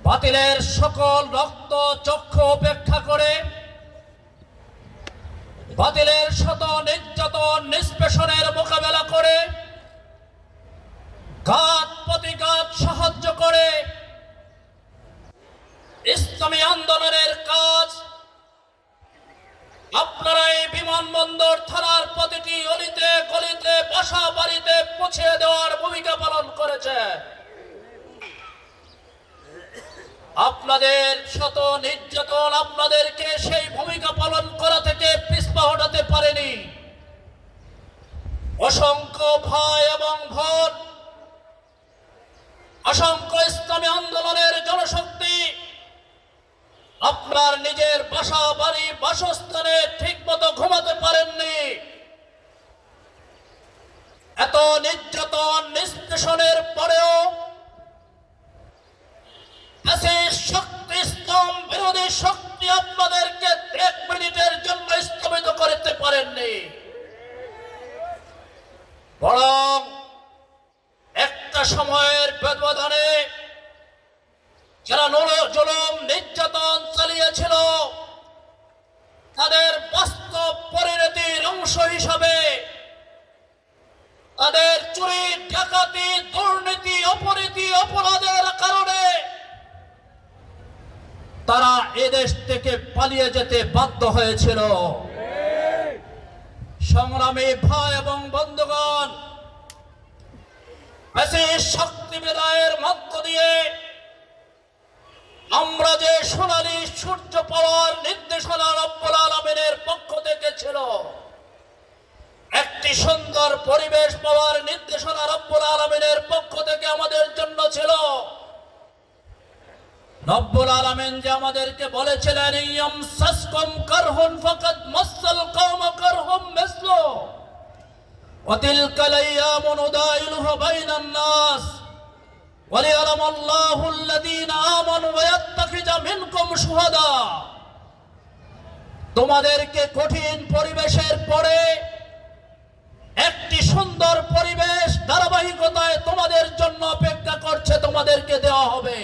বাতিলের সকল রক্ত চক্ষু উপেক্ষা করে, বাতিলের শত নির্যাতন নিষ্পেষণের মোকাবেলা করে, ঘাত প্রতিঘাত সাহায্য করে ইসলামী আন্দোলনের কাজ আপনারা এই বিমানবন্দর থানার প্রতিটি অলিতে গলিতে বাসা বাড়িতে পৌঁছে দেওয়ার ভূমিকা পালন করেছে। আপনাদের শত নির্যাতন আপনাদেরকে সেই ভূমিকা পালন করা থেকে পিছপা হটাতে পারেনি। অসংখ্য ভাই এবং বোন, অসংখ্য ইসলামী আন্দোলনের জনশক্তি আপনার নিজের বাসা বাড়ি বাসস্থানে ঠিক মতো ঘুমাতে পারেননি। এত নির্যাতন নিষ্পেষণের পরেও শক্তি স্তম্ভ বিরোধী শক্তি আপনাদেরকে 1 মিনিটের জন্য স্থগিত করতে পারেননি, বরং একটা সময়ের ব্যবধানে যারা জুলুম নির্যাতন চালিয়েছিল তাদের বাস্তব পরিণতির অংশ হিসাবে তাদের চুরি ডাকাতি দুর্নীতি অপরাধী অপরাধের কারণে তারা এদেশ থেকে পালিয়ে যেতে বাধ্য হয়েছিল। সংগ্রামী ভাই এবং বন্ধুগণ, শক্তি বিদায়ের মধ্য দিয়ে আমরা যে সোনালী সূর্য পাওয়ার নির্দেশনা রব্বুল আলামিনের পক্ষ থেকে ছিল, একটি সুন্দর পরিবেশ পাওয়ার নির্দেশনা রব্বুল আলামিনের পক্ষ থেকে আমাদের জন্য ছিল। রব্বুল আলামিন যে আমাদেরকে বলেছিলেন, ইয়ামসাসকুম কারহুন ফাকাদ মাসাল কওমা কারহুম মিসলু ওয়া তিলকাল আইয়ামু নুদাইলুহা বাইনান নাস ওয়ালিয়ালামু আল্লাহু আল্লাযীনা আমানু ওয়া ইয়াত্তাখিযা মিনকুম শুহাদা। তোমাদেরকে কঠিন পরিবেশের পরে একটি সুন্দর পরিবেশ ধারাবাহিকতায় তোমাদের জন্য অপেক্ষা করছে, তোমাদেরকে দেওয়া হবে।